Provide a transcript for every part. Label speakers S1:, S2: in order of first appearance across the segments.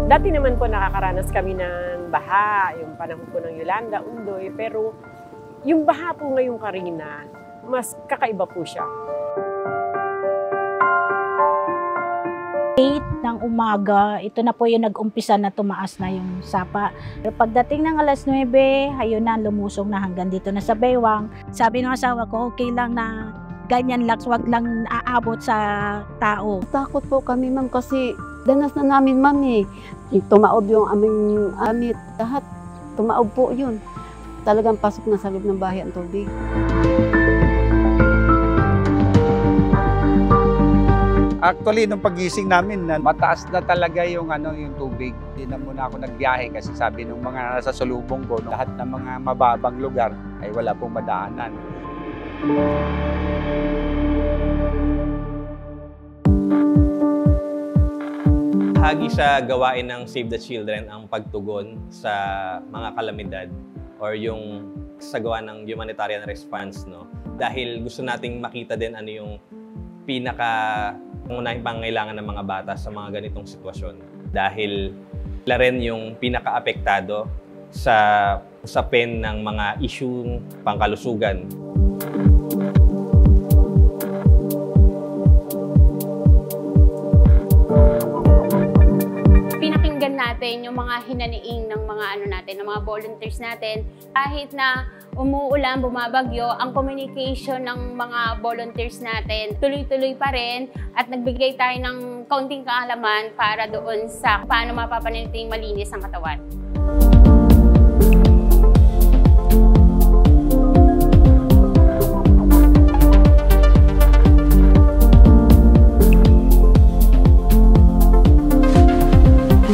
S1: Dati naman po nakakaranas kami ng baha, yung panahon po ng Yolanda, Undoy, pero yung baha po ngayong Carina, mas kakaiba po siya.
S2: 8 ng umaga, ito na po yung nag-umpisa na tumaas na yung sapa. Pero pagdating ng alas 9, ayun na, lumusong na hanggang dito na sa baywang. Sabi ng asawa ko, okay lang na ganyan lang, wag lang aabot sa tao.
S3: Takot po kami, ma'am, kasi danas na namin, ma'am, eh. Tumaob yung aming amit, lahat tumaob po yun. Talagang pasok na sa loob ng bahay ang tubig.
S4: Actually, nung pagising namin, mataas na talaga yung tubig. Hindi na muna ako nagbiyahe kasi sabi ng mga nasa salubong ko, lahat ng mga mababang lugar ay wala pong madaanan.
S5: Bahagi sa gawain ng Save the Children ang pagtugon sa mga kalamidad or yung sa gawa ng humanitarian response, no? Dahil gusto nating makita din ano yung unahing pangangailangan ng mga bata sa mga ganitong sitwasyon. Dahil sila rin yung pinaka-apektado sa usapin ng mga isyung pangkalusugan.
S6: Pinakinggan natin yung mga hinaniing ng mga ng mga volunteers natin. Kahit na umuulan, bumabagyo, ang communication ng mga volunteers natin tuloy-tuloy pa rin at nagbigay tayo ng kaunting kaalaman para doon sa paano mapapanatiling malinis ang katawan.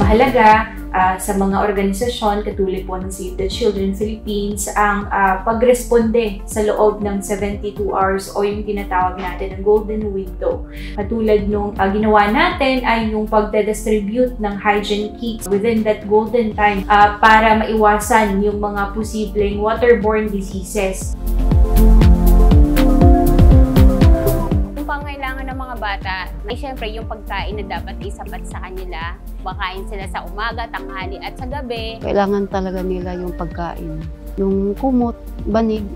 S7: Mahalaga sa mga organisasyon katulad po ng Save the Children Philippines ang pagresponde sa loob ng 72 hours o yung tinatawag natin ng golden window. Katulad nung ginawa natin ay yung pagde-distribute ng hygiene kits within that golden time para maiwasan yung mga posibleng waterborne diseases.
S6: Pangailangan ng mga bata, ay syempre yung pagkain na dapat isapat sa kanila. Makain sila sa umaga, tanghali at sa gabi.
S3: Kailangan talaga nila yung pagkain. Yung kumot, banig.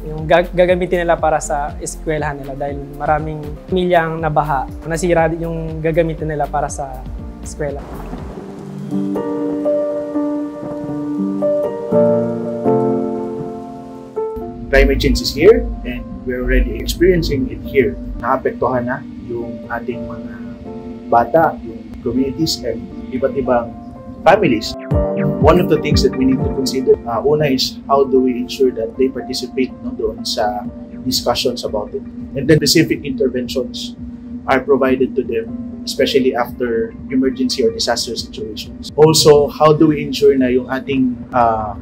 S8: Yung gagamitin nila para sa eskwelahan nila dahil maraming milyang nabaha. Nasira yung gagamitin nila para sa eskwela.
S9: Climate change is here and we're already experiencing it here. Naapektuhan na yung ating mga bata, yung communities and iba't ibang families. One of the things that we need to consider, una is how do we ensure that they participate doon sa discussions about it. And then specific interventions are provided to them, especially after emergency or disaster situations. Also, how do we ensure na yung ating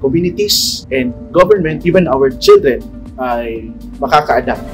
S9: communities and government, even our children, ay makaka-adapt.